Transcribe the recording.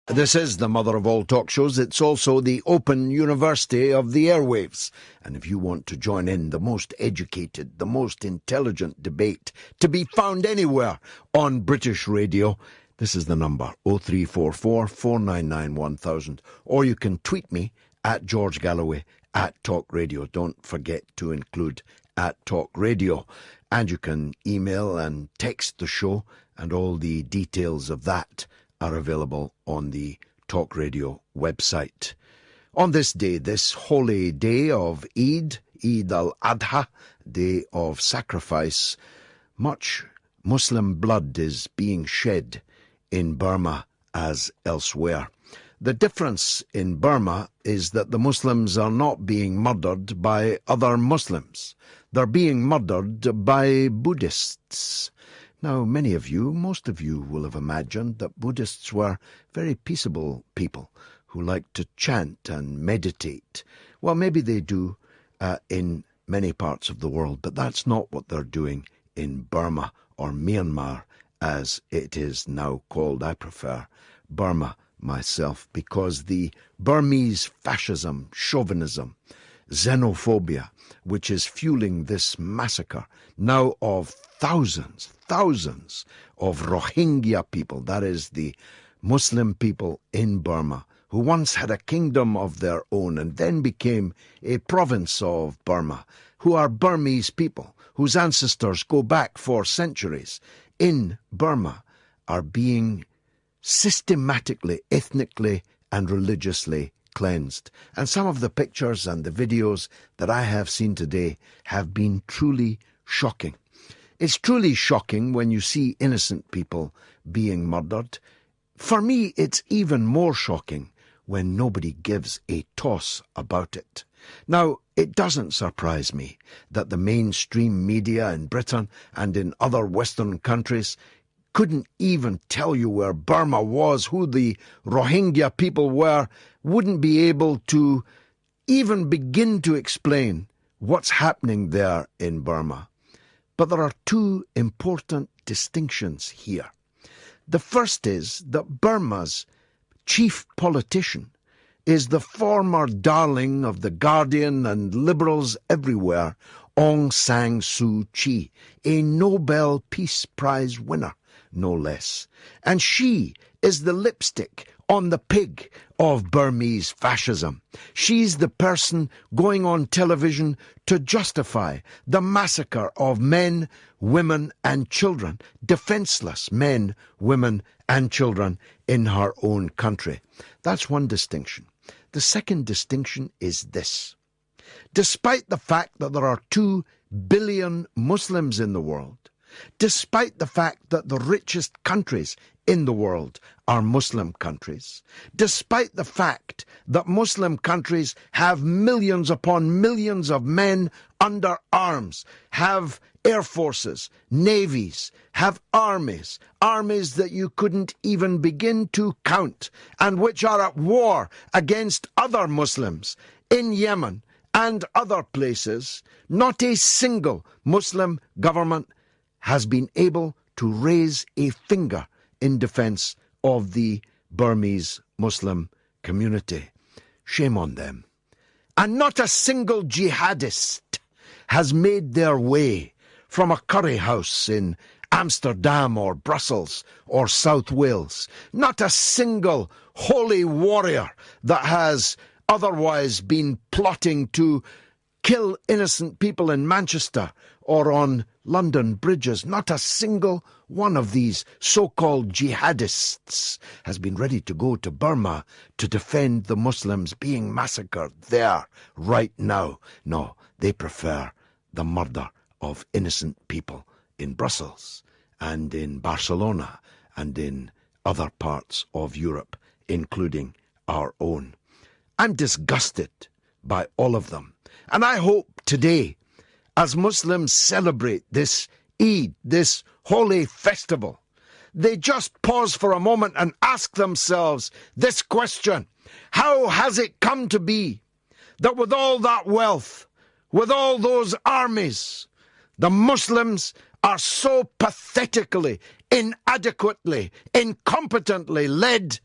This is the mother of all talk shows. It's also the Open University of the airwaves. And if you want to join in the most educated, the most intelligent debate to be found anywhere on British radio, this is the number, 0344 499 1000. Or you can tweet me at George Galloway at Talk Radio. Don't forget to include at Talk Radio. And you can email and text the show, and all the details of that are available on the Talk Radio website. On this day, this holy day of Eid, Eid al-Adha, day of sacrifice, much Muslim blood is being shed in Burma as elsewhere. The difference in Burma is that the Muslims are not being murdered by other Muslims. They're being murdered by Buddhists. Now, many of you, most of you, will have imagined that Buddhists were very peaceable people who like to chant and meditate. Well, maybe they do in many parts of the world, but that's not what they're doing in Burma, or Myanmar, as it is now called. I prefer Burma myself, because the Burmese fascism, chauvinism, xenophobia, which is fueling this massacre now of thousands of Rohingya people, that is the Muslim people in Burma, who once had a kingdom of their own and then became a province of Burma, who are Burmese people, whose ancestors go back for centuries in Burma, are being systematically, ethnically and religiously cleansed. And some of the pictures and the videos that I have seen today have been truly shocking. It's truly shocking when you see innocent people being murdered. For me, it's even more shocking when nobody gives a toss about it. Now, it doesn't surprise me that the mainstream media in Britain and in other Western countries couldn't even tell you where Burma was, who the Rohingya people were, wouldn't be able to even begin to explain what's happening there in Burma. But there are two important distinctions here. The first is that Burma's chief politician is the former darling of The Guardian and liberals everywhere, Aung San Suu Kyi, a Nobel Peace Prize winner, no less. And she is the lipstick on the pig of Burmese fascism. She's the person going on television to justify the massacre of men, women and children, defenseless men, women and children in her own country. That's one distinction. The second distinction is this. Despite the fact that there are 2 billion Muslims in the world, despite the fact that the richest countries in the world are Muslim countries, despite the fact that Muslim countries have millions upon millions of men under arms, have air forces, navies, have armies that you couldn't even begin to count, and which are at war against other Muslims in Yemen and other places, not a single Muslim government has been able to raise a finger in defense of the Burmese Muslim community. Shame on them. And not a single jihadist has made their way from a curry house in Amsterdam or Brussels or South Wales. Not a single holy warrior that has otherwise been plotting to kill innocent people in Manchester or on London bridges. Not a single one of these so-called jihadists has been ready to go to Burma to defend the Muslims being massacred there right now. No, they prefer the murder of innocent people in Brussels and in Barcelona and in other parts of Europe, including our own. I'm disgusted by all of them. And I hope today, as Muslims celebrate this Eid, this holy festival, they just pause for a moment and ask themselves this question: how has it come to be that with all that wealth, with all those armies, the Muslims are so pathetically, inadequately, incompetently led